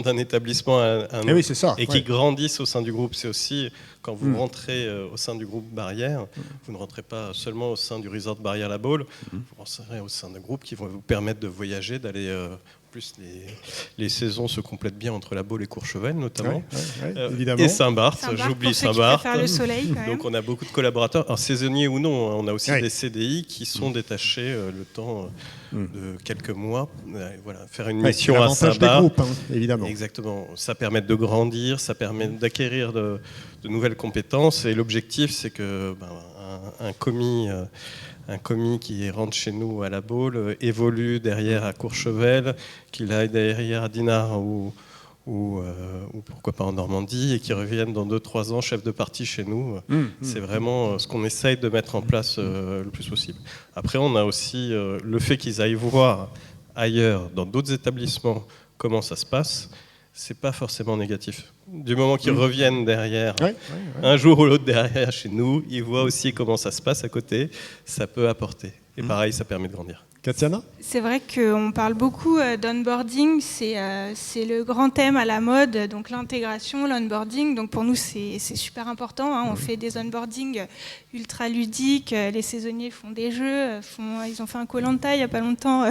d'un établissement à un autre, et qui grandissent au sein du groupe. C'est aussi quand vous rentrez au sein du groupe Barrière, vous ne rentrez pas seulement au sein du resort Barrière La Baule, vous rentrez au sein d'un groupe qui vont vous permettre de voyager, d'aller... plus les saisons se complètent bien entre La Baule et Courchevel notamment, évidemment. Et Saint-Barth, j'oublie Saint-Barth. Donc on a beaucoup de collaborateurs, alors, saisonniers ou non, on a aussi des CDI qui sont détachés le temps de quelques mois, faire une mission à Saint-Barth. Évidemment. Exactement, ça permet de grandir, ça permet d'acquérir de nouvelles compétences, et l'objectif, c'est que un commis qui rentre chez nous à La Baule évolue derrière à Courchevel, qu'il aille derrière à Dinard ou pourquoi pas en Normandie, et qui revienne dans 2-3 ans chef de partie chez nous. C'est vraiment ce qu'on essaye de mettre en place le plus possible. Après, on a aussi le fait qu'ils aillent voir ailleurs, dans d'autres établissements, comment ça se passe. C'est pas forcément négatif. Du moment qu'ils reviennent derrière, un jour ou l'autre derrière chez nous, ils voient aussi comment ça se passe à côté, ça peut apporter. Et pareil, ça permet de grandir. Katiana ? C'est vrai qu'on parle beaucoup d'onboarding, c'est le grand thème à la mode, donc l'intégration, l'onboarding. Donc pour nous, c'est super important, hein. On fait des onboarding ultra ludiques, les saisonniers font des jeux, ils ont fait un Koh-Lanta il n'y a pas longtemps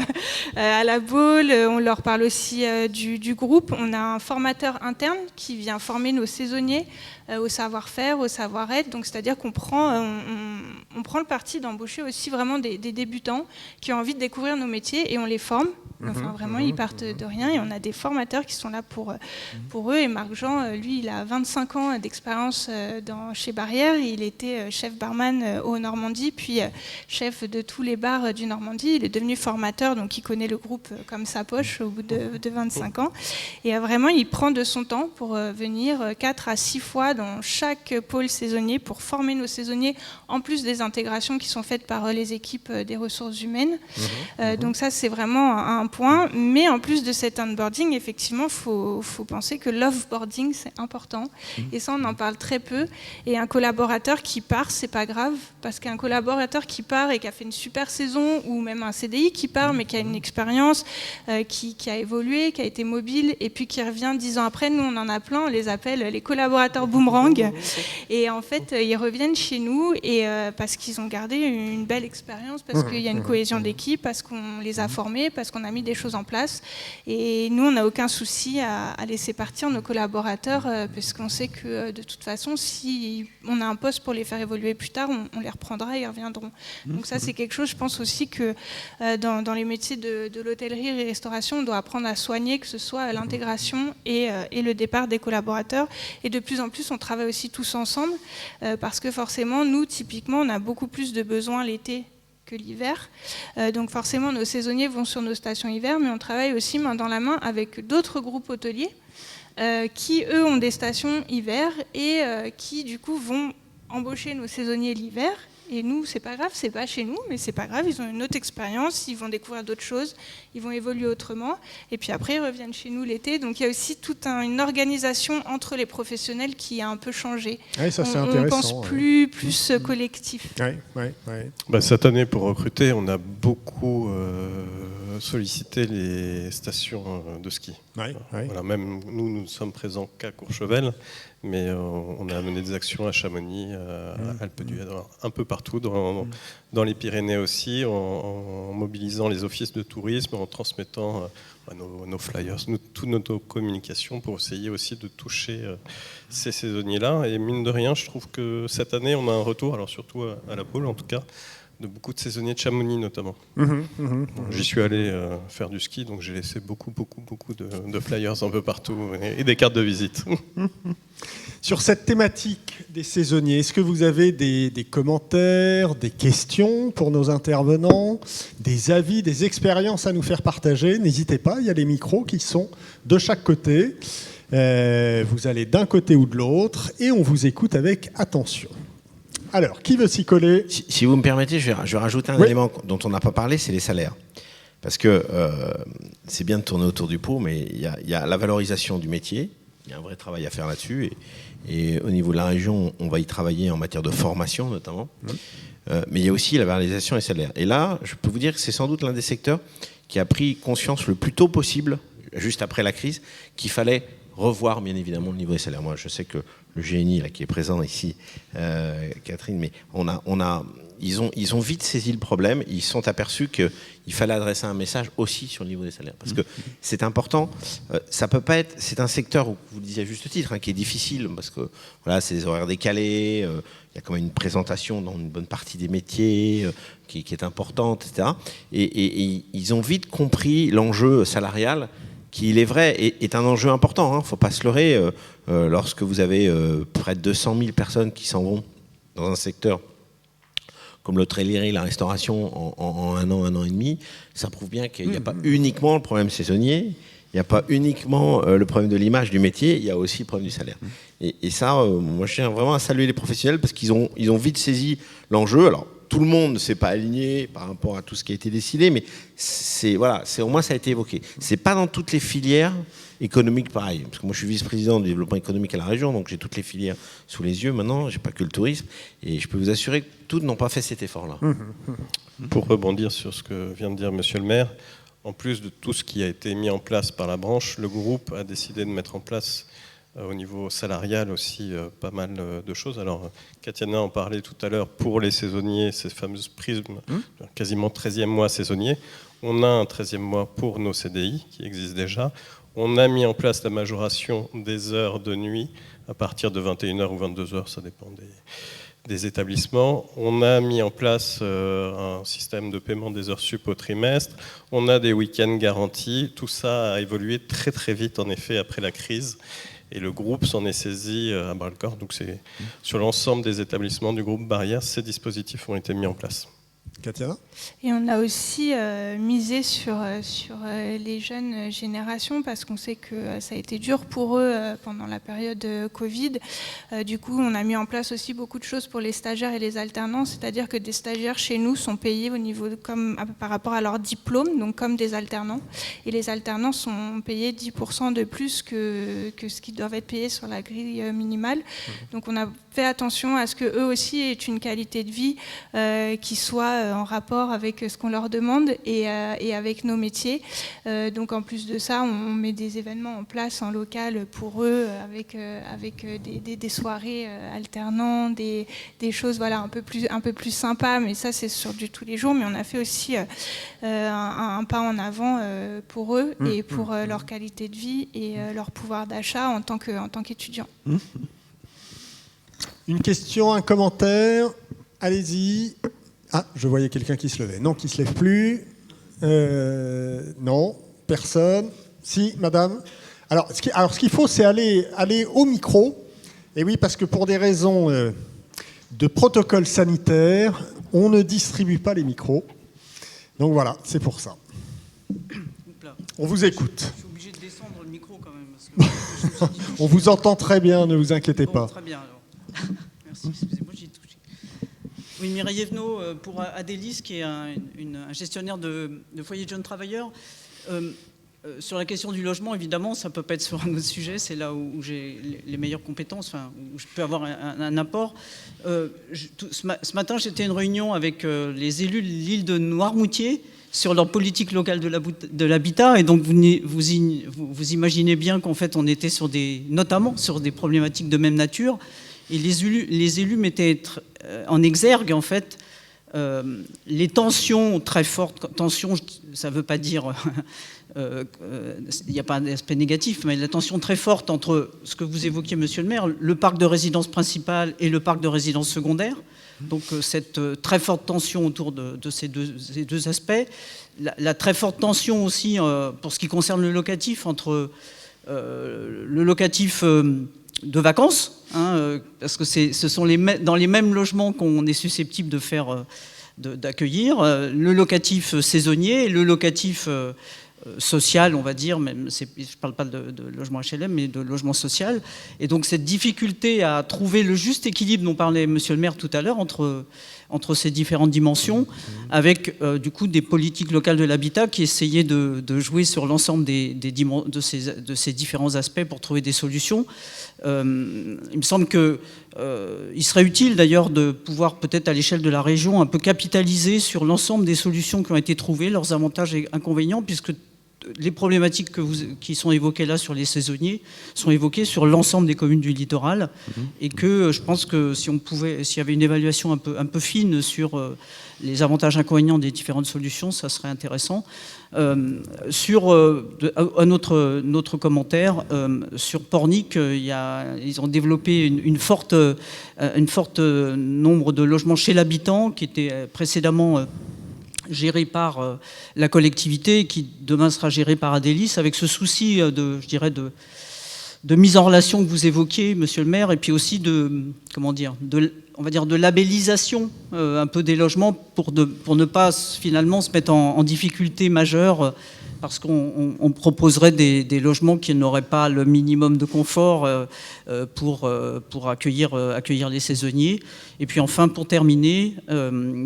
à La Baule. On leur parle aussi du groupe. On a un formateur interne qui vient former nos saisonniers au savoir-faire, au savoir-être. Donc c'est-à-dire qu'on prend le parti d'embaucher aussi vraiment des débutants qui ont envie de découvrir nos métiers, et on les forme. Enfin, vraiment, ils partent de rien, et on a des formateurs qui sont là pour eux. Et Marc-Jean, lui, il a 25 ans d'expérience chez Barrière. Il était chef barman au Normandie, puis chef de tous les bars du Normandie. Il est devenu formateur, donc il connaît le groupe comme sa poche au bout de 25 ans. Et vraiment, il prend de son temps pour venir 4 à 6 fois dans chaque pôle saisonnier pour former nos saisonniers, en plus des intégrations qui sont faites par les équipes des ressources humaines. Donc ça, c'est vraiment un point. Mais en plus de cet onboarding, effectivement, il faut penser que l'offboarding, c'est important. Et ça, on en parle très peu. Et un collaborateur qui part, c'est pas grave, parce qu'un collaborateur qui part et qui a fait une super saison, ou même un CDI qui part, mais qui a une expérience, qui a évolué, qui a été mobile, et puis qui revient 10 ans après, nous, on en a plein, on les appelle les collaborateurs boomerang. Et en fait, ils reviennent chez nous, et parce qu'ils ont gardé une belle expérience, parce qu'il y a une cohésion d'équipe, parce qu'on les a formés, parce qu'on a mis des choses en place. Et nous, on n'a aucun souci à laisser partir nos collaborateurs, parce qu'on sait que de toute façon, si on a un poste pour les faire évoluer plus tard, on les reprendra et ils reviendront. Donc ça, c'est quelque chose, je pense aussi que dans les métiers de l'hôtellerie et restauration, on doit apprendre à soigner, que ce soit l'intégration et le départ des collaborateurs. Et de plus en plus, on travaille aussi tous ensemble, parce que forcément, nous, typiquement, on a beaucoup plus de besoins l'été que l'hiver. Donc forcément, nos saisonniers vont sur nos stations hiver, mais on travaille aussi main dans la main avec d'autres groupes hôteliers qui, eux, ont des stations hiver et qui, du coup, vont embaucher nos saisonniers l'hiver. Et nous, c'est pas grave, c'est pas chez nous, mais c'est pas grave, ils ont une autre expérience, ils vont découvrir d'autres choses, ils vont évoluer autrement. Et puis après, ils reviennent chez nous l'été. Donc il y a aussi toute une organisation entre les professionnels qui a un peu changé. Oui, ça, c'est intéressant. On pense plus collectif. Oui. Cette année, pour recruter, on a beaucoup sollicité les stations de ski. Voilà, même nous sommes présents qu'à Courchevel, mais on a mené des actions à Chamonix, à Alpe d'Huez, un peu partout, dans les Pyrénées aussi, en mobilisant les offices de tourisme, en transmettant nos flyers, toutes nos communications pour essayer aussi de toucher ces saisonniers-là. Et mine de rien, je trouve que cette année, on a un retour, alors surtout à la Baule en tout cas, de beaucoup de saisonniers de Chamonix notamment. J'y suis allé faire du ski, donc j'ai laissé beaucoup de flyers un peu partout et des cartes de visite. Sur cette thématique des saisonniers, est-ce que vous avez des commentaires, des questions pour nos intervenants, des avis, des expériences à nous faire partager? N'hésitez pas, il y a les micros qui sont de chaque côté. Vous allez d'un côté ou de l'autre et on vous écoute avec attention. Alors, qui veut s'y coller? Si vous me permettez, je vais rajouter un élément dont on n'a pas parlé, c'est les salaires. Parce que c'est bien de tourner autour du pot, mais il y a la valorisation du métier. Il y a un vrai travail à faire là-dessus. Et au niveau de la région, on va y travailler en matière de formation notamment. Mais il y a aussi la valorisation des salaires. Et là, je peux vous dire que c'est sans doute l'un des secteurs qui a pris conscience le plus tôt possible, juste après la crise, qu'il fallait revoir bien évidemment le niveau des salaires. Moi, je sais que le GNI là, qui est présent ici, Catherine, mais ils ont vite saisi le problème. Ils se sont aperçus qu'il fallait adresser un message aussi sur le niveau des salaires, parce que c'est important. Ça peut pas être. C'est un secteur où vous le disiez à juste titre, qui est difficile parce que voilà, c'est des horaires décalés. Il y a quand même une présentation dans une bonne partie des métiers qui est importante, etc. Et ils ont vite compris l'enjeu salarial, qui, il est vrai, est un enjeu important. Il ne faut pas se leurrer. Lorsque vous avez près de 200 000 personnes qui s'en vont dans un secteur comme l'hôtellerie, la restauration, en un an et demi, ça prouve bien qu'il n'y a pas uniquement le problème saisonnier, il n'y a pas uniquement le problème de l'image du métier, il y a aussi le problème du salaire. Et ça, moi je tiens vraiment à saluer les professionnels parce qu'ils ont vite saisi l'enjeu. Alors, tout le monde ne s'est pas aligné par rapport à tout ce qui a été décidé, mais au moins ça a été évoqué. C'est pas dans toutes les filières économiques pareil, parce que moi je suis vice-président du développement économique à la région, donc j'ai toutes les filières sous les yeux maintenant, j'ai pas que le tourisme, et je peux vous assurer que toutes n'ont pas fait cet effort-là. Pour rebondir sur ce que vient de dire Monsieur le maire, en plus de tout ce qui a été mis en place par la branche, le groupe a décidé de mettre en place au niveau salarial aussi pas mal de choses. Alors Katiana en parlait tout à l'heure, pour les saisonniers, ces fameuses prismes, quasiment 13e mois saisonnier. On a un 13e mois pour nos CDI qui existent déjà. On a mis en place la majoration des heures de nuit à partir de 21h ou 22h, ça dépend des établissements. On a mis en place un système de paiement des heures sup au trimestre. On a des week-ends garantis. Tout ça a évolué très très vite en effet après la crise. Et le groupe s'en est saisi à bras-le-corps. Donc c'est sur l'ensemble des établissements du groupe Barrière, ces dispositifs ont été mis en place. Katiana ? Et on a aussi misé sur les jeunes générations parce qu'on sait que ça a été dur pour eux pendant la période Covid. Du coup, on a mis en place aussi beaucoup de choses pour les stagiaires et les alternants, c'est-à-dire que des stagiaires chez nous sont payés au niveau par rapport à leur diplôme, donc comme des alternants. Et les alternants sont payés 10% de plus que ce qu'ils doivent être payés sur la grille minimale. Donc on a fait attention à ce qu'eux aussi aient une qualité de vie qui soit en rapport avec ce qu'on leur demande et avec nos métiers. Donc en plus de ça, on met des événements en place en local pour eux avec des soirées alternants, des choses voilà, un peu plus sympas, mais ça c'est sur du tous les jours. Mais on a fait aussi un pas en avant pour eux et pour leur qualité de vie et leur pouvoir d'achat en tant qu'étudiants. Une question, un commentaire, allez-y. Ah, je voyais quelqu'un qui se levait. Non, qui ne se lève plus. Non, personne. Si, madame. Alors, ce qu'il faut, c'est aller au micro. Et oui, parce que pour des raisons de protocole sanitaire, on ne distribue pas les micros. Donc voilà, c'est pour ça. On vous écoute. Je suis obligé de descendre le micro quand même. Parce que... On vous entend très bien, ne vous inquiétez pas. Très bien, alors. Merci, excusez-moi, j'ai touché. Oui, Mireille Evenot, pour Adélis, qui est un gestionnaire de foyers de jeunes travailleurs. Sur la question du logement, évidemment, ça ne peut pas être sur un autre sujet, c'est là où j'ai les meilleures compétences, enfin, où je peux avoir un apport. Ce matin, j'étais à une réunion avec les élus de l'île de Noirmoutier sur leur politique locale de l'habitat, et donc vous imaginez bien qu'en fait, on était notamment sur des problématiques de même nature, et les élus mettaient en exergue, en fait, les tensions très fortes. Tensions, ça ne veut pas dire... il n'y a pas d'aspect négatif, mais la tension très forte entre ce que vous évoquiez, monsieur le maire, le parc de résidence principale et le parc de résidence secondaire. Donc cette très forte tension autour de ces deux aspects. La très forte tension aussi pour ce qui concerne le locatif, entre le locatif de vacances, parce que ce sont dans les mêmes logements qu'on est susceptible d'accueillir, le locatif saisonnier et le locatif social, on va dire, même je ne parle pas de logement HLM, mais de logement social. Et donc cette difficulté à trouver le juste équilibre dont parlait monsieur le maire tout à l'heure entre ces différentes dimensions, avec du coup des politiques locales de l'habitat qui essayaient de jouer sur l'ensemble de ces différents aspects pour trouver des solutions. Il me semble qu'il serait utile d'ailleurs de pouvoir peut-être à l'échelle de la région un peu capitaliser sur l'ensemble des solutions qui ont été trouvées, leurs avantages et inconvénients, puisque les problématiques qui sont évoquées là sur les saisonniers sont évoquées sur l'ensemble des communes du littoral, et que je pense que s'il y avait une évaluation un peu fine sur les avantages et inconvénients des différentes solutions, ça serait intéressant. Sur un autre commentaire, sur Pornic, ils ont développé une forte nombre de logements chez l'habitant qui étaient précédemment géré par la collectivité, qui demain sera géré par Adélis, avec ce souci de mise en relation que vous évoquiez, monsieur le maire, et puis aussi de labellisation un peu des logements pour ne pas finalement se mettre en difficulté majeure, parce qu'on proposerait des logements qui n'auraient pas le minimum de confort pour accueillir les saisonniers. Et puis enfin, pour terminer,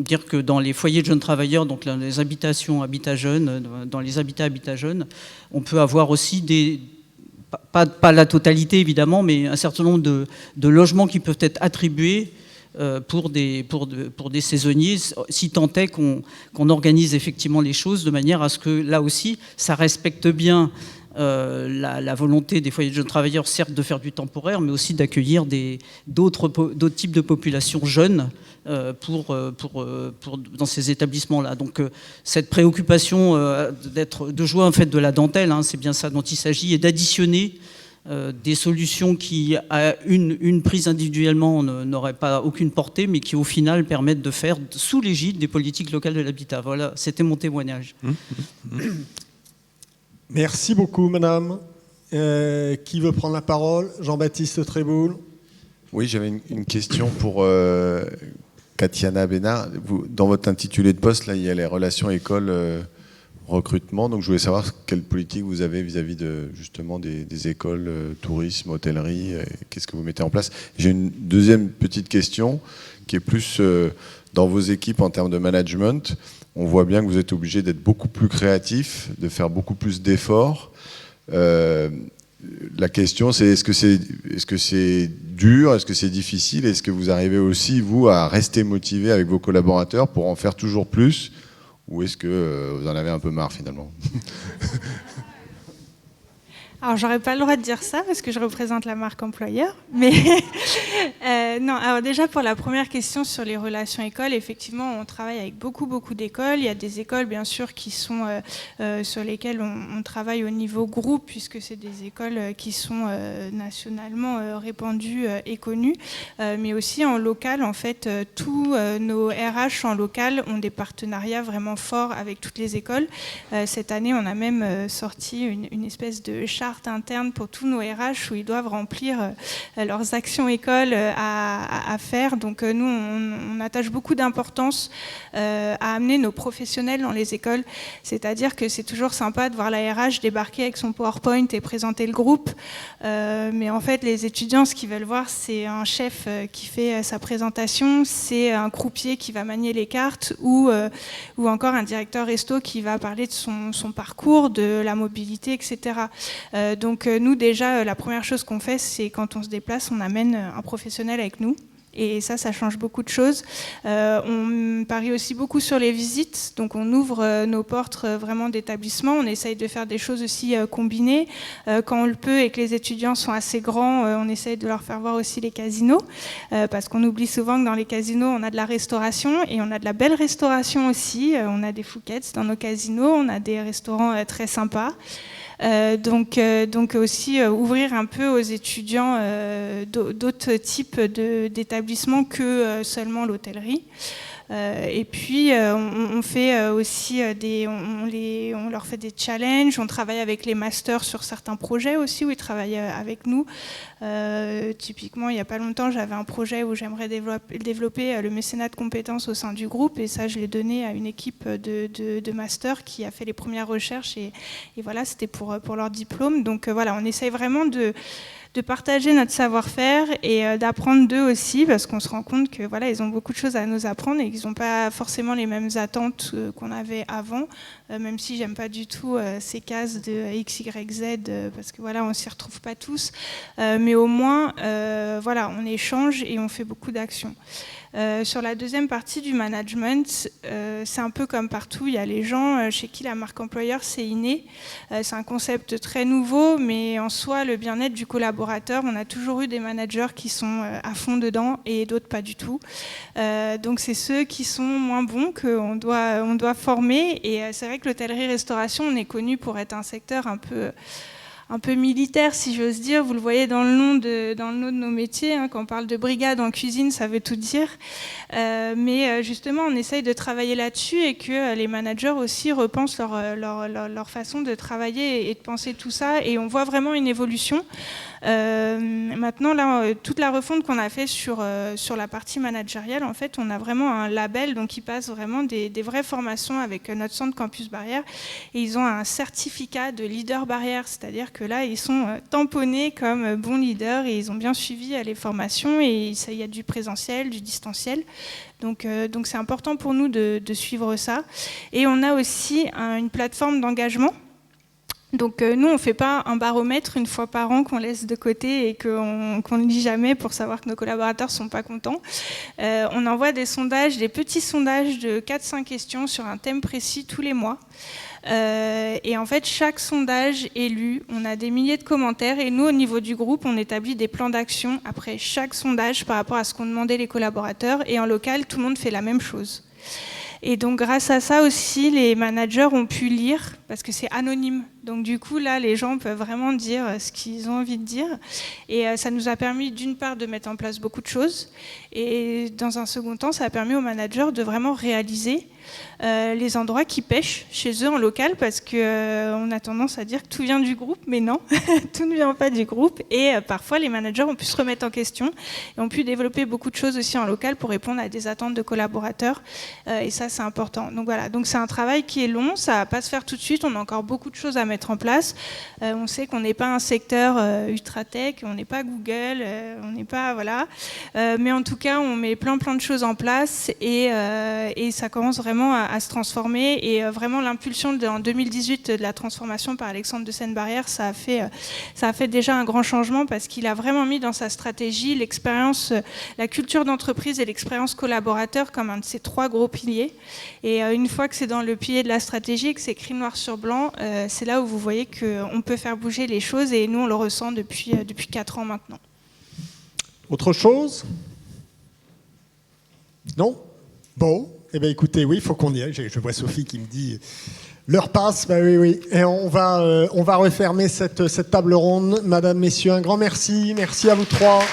dire que dans les foyers de jeunes travailleurs, donc les habitations habitat jeunes, dans les habitats habitat jeunes, on peut avoir aussi pas la totalité évidemment, mais un certain nombre de logements qui peuvent être attribués pour des saisonniers, si tant est qu'on organise effectivement les choses de manière à ce que, là aussi, ça respecte bien la volonté des foyers de jeunes travailleurs, certes de faire du temporaire, mais aussi d'accueillir d'autres types de populations jeunes dans ces établissements-là. Donc cette préoccupation de jouer en fait de la dentelle, c'est bien ça dont il s'agit, et d'additionner des solutions qui, à une prise individuellement, n'auraient pas aucune portée, mais qui, au final, permettent de faire sous l'égide des politiques locales de l'habitat. Voilà, c'était mon témoignage. Merci beaucoup, madame. Qui veut prendre la parole? Jean-Baptiste Tréboul. Oui, j'avais une question pour Katiana Bénard. Dans votre intitulé de poste, là, il y a les relations école-recrutement. Donc, je voulais savoir quelle politique vous avez vis-à-vis justement des écoles, tourisme, hôtellerie. Qu'est-ce que vous mettez en place? J'ai une deuxième petite question qui est plus dans vos équipes en termes de management. On voit bien que vous êtes obligé d'être beaucoup plus créatif, de faire beaucoup plus d'efforts. La question, c'est est-ce que c'est dur, est-ce que c'est difficile, est-ce que vous arrivez aussi, vous, à rester motivé avec vos collaborateurs pour en faire toujours plus, ou est-ce que vous en avez un peu marre finalement? Alors, j'aurais pas le droit de dire ça parce que je représente la marque employeur. Mais non, alors déjà, pour la première question sur les relations écoles, effectivement, on travaille avec beaucoup d'écoles. Il y a des écoles, bien sûr, qui sont sur lesquelles on travaille au niveau groupe, puisque c'est des écoles qui sont nationalement répandues et connues. Mais aussi en local, en fait, tous nos RH en local ont des partenariats vraiment forts avec toutes les écoles. Cette année, on a même sorti une espèce de charte charte interne pour tous nos RH où ils doivent remplir leurs actions écoles à faire. Donc nous, on attache beaucoup d'importance à amener nos professionnels dans les écoles. C'est-à-dire que c'est toujours sympa de voir la RH débarquer avec son PowerPoint et présenter le groupe. Mais en fait, les étudiants, ce qu'ils veulent voir, c'est un chef qui fait sa présentation, c'est un croupier qui va manier les cartes ou encore un directeur resto qui va parler de son parcours, de la mobilité, etc. Donc nous, déjà, la première chose qu'on fait, c'est quand on se déplace, on amène un professionnel avec nous. Et ça change beaucoup de choses. On parie aussi beaucoup sur les visites, donc on ouvre nos portes vraiment d'établissement. On essaye de faire des choses aussi combinées. Quand on le peut et que les étudiants sont assez grands, on essaye de leur faire voir aussi les casinos, parce qu'on oublie souvent que dans les casinos, on a de la restauration et on a de la belle restauration aussi. On a des Phukets dans nos casinos, on a des restaurants très sympas. Donc aussi ouvrir un peu aux étudiants d'autres types d'établissements que seulement l'hôtellerie. Et puis on fait aussi on leur fait des challenges, on travaille avec les masters sur certains projets aussi où ils travaillent avec nous. Typiquement, il n'y a pas longtemps, j'avais un projet où j'aimerais développer le mécénat de compétences au sein du groupe, et ça, je l'ai donné à une équipe de master qui a fait les premières recherches, et voilà, c'était pour leur diplôme. Donc voilà, on essaye vraiment de partager notre savoir-faire et d'apprendre d'eux aussi, parce qu'on se rend compte que voilà, ils ont beaucoup de choses à nous apprendre et qu'ils n'ont pas forcément les mêmes attentes qu'on avait avant, même si j'aime pas du tout ces cases de X, Y, Z, parce que voilà, on s'y retrouve pas tous, mais au moins voilà, on échange et on fait beaucoup d'actions. Sur la deuxième partie du management, c'est un peu comme partout, il y a les gens chez qui la marque employeur c'est inné. C'est un concept très nouveau, mais en soi, le bien-être du collaborateur, on a toujours eu des managers qui sont à fond dedans et d'autres pas du tout. Donc c'est ceux qui sont moins bons qu'on doit former, et c'est vrai que l'hôtellerie-restauration, on est connu pour être un secteur un peu militaire, si j'ose dire. Vous le voyez dans le nom de nos métiers, hein, quand on parle de brigade en cuisine, ça veut tout dire. Mais justement, on essaye de travailler là-dessus, et que les managers aussi repensent leur façon de travailler et de penser tout ça. Et on voit vraiment une évolution. Maintenant, là, toute la refonte qu'on a fait sur la partie managériale, en fait, on a vraiment un label, donc ils passent vraiment des vraies formations avec notre centre Campus Barrière, et ils ont un certificat de leader barrière, c'est-à-dire que là, ils sont tamponnés comme bons leaders, et ils ont bien suivi les formations, et il y a du présentiel, du distanciel. Donc c'est important pour nous de suivre ça. Et on a aussi une plateforme d'engagement. Donc nous, on ne fait pas un baromètre une fois par an qu'on laisse de côté et qu'on ne lit jamais pour savoir que nos collaborateurs ne sont pas contents. On envoie des sondages, des petits sondages de 4-5 questions sur un thème précis tous les mois. Et en fait, chaque sondage est lu, on a des milliers de commentaires, et nous, au niveau du groupe, on établit des plans d'action après chaque sondage par rapport à ce qu'ont demandé les collaborateurs, et en local, tout le monde fait la même chose. Et donc grâce à ça aussi, les managers ont pu lire, parce que c'est anonyme. Donc du coup, là, les gens peuvent vraiment dire ce qu'ils ont envie de dire. Et ça nous a permis, d'une part, de mettre en place beaucoup de choses. Et dans un second temps, ça a permis aux managers de vraiment réaliser les endroits qui pêchent chez eux en local, parce qu'on a tendance à dire que tout vient du groupe, mais non, tout ne vient pas du groupe. Et parfois, les managers ont pu se remettre en question et ont pu développer beaucoup de choses aussi en local pour répondre à des attentes de collaborateurs. Et ça, c'est important. Donc voilà, donc c'est un travail qui est long, ça ne va pas se faire tout de suite, on a encore beaucoup de choses à mettre en place. On sait qu'on n'est pas un secteur ultra tech, on n'est pas Google, on n'est pas... Voilà. Mais en tout cas, on met plein de choses en place, et ça commence vraiment à se transformer, et vraiment l'impulsion en 2018 de la transformation par Alexandre de Seine-Barrière, ça a fait déjà un grand changement, parce qu'il a vraiment mis dans sa stratégie l'expérience, la culture d'entreprise et l'expérience collaborateur comme un de ses 3 gros piliers. Et une fois que c'est dans le pilier de la stratégie, que c'est écrit noir sur blanc, c'est là où vous voyez qu'on peut faire bouger les choses, et nous on le ressent depuis 4 ans maintenant. Autre chose ? Non ? Bon, eh bien écoutez, oui, il faut qu'on y aille. Je vois Sophie qui me dit l'heure passe, bah oui. Et on va refermer cette table ronde. Madame, messieurs, un grand merci. Merci à vous 3.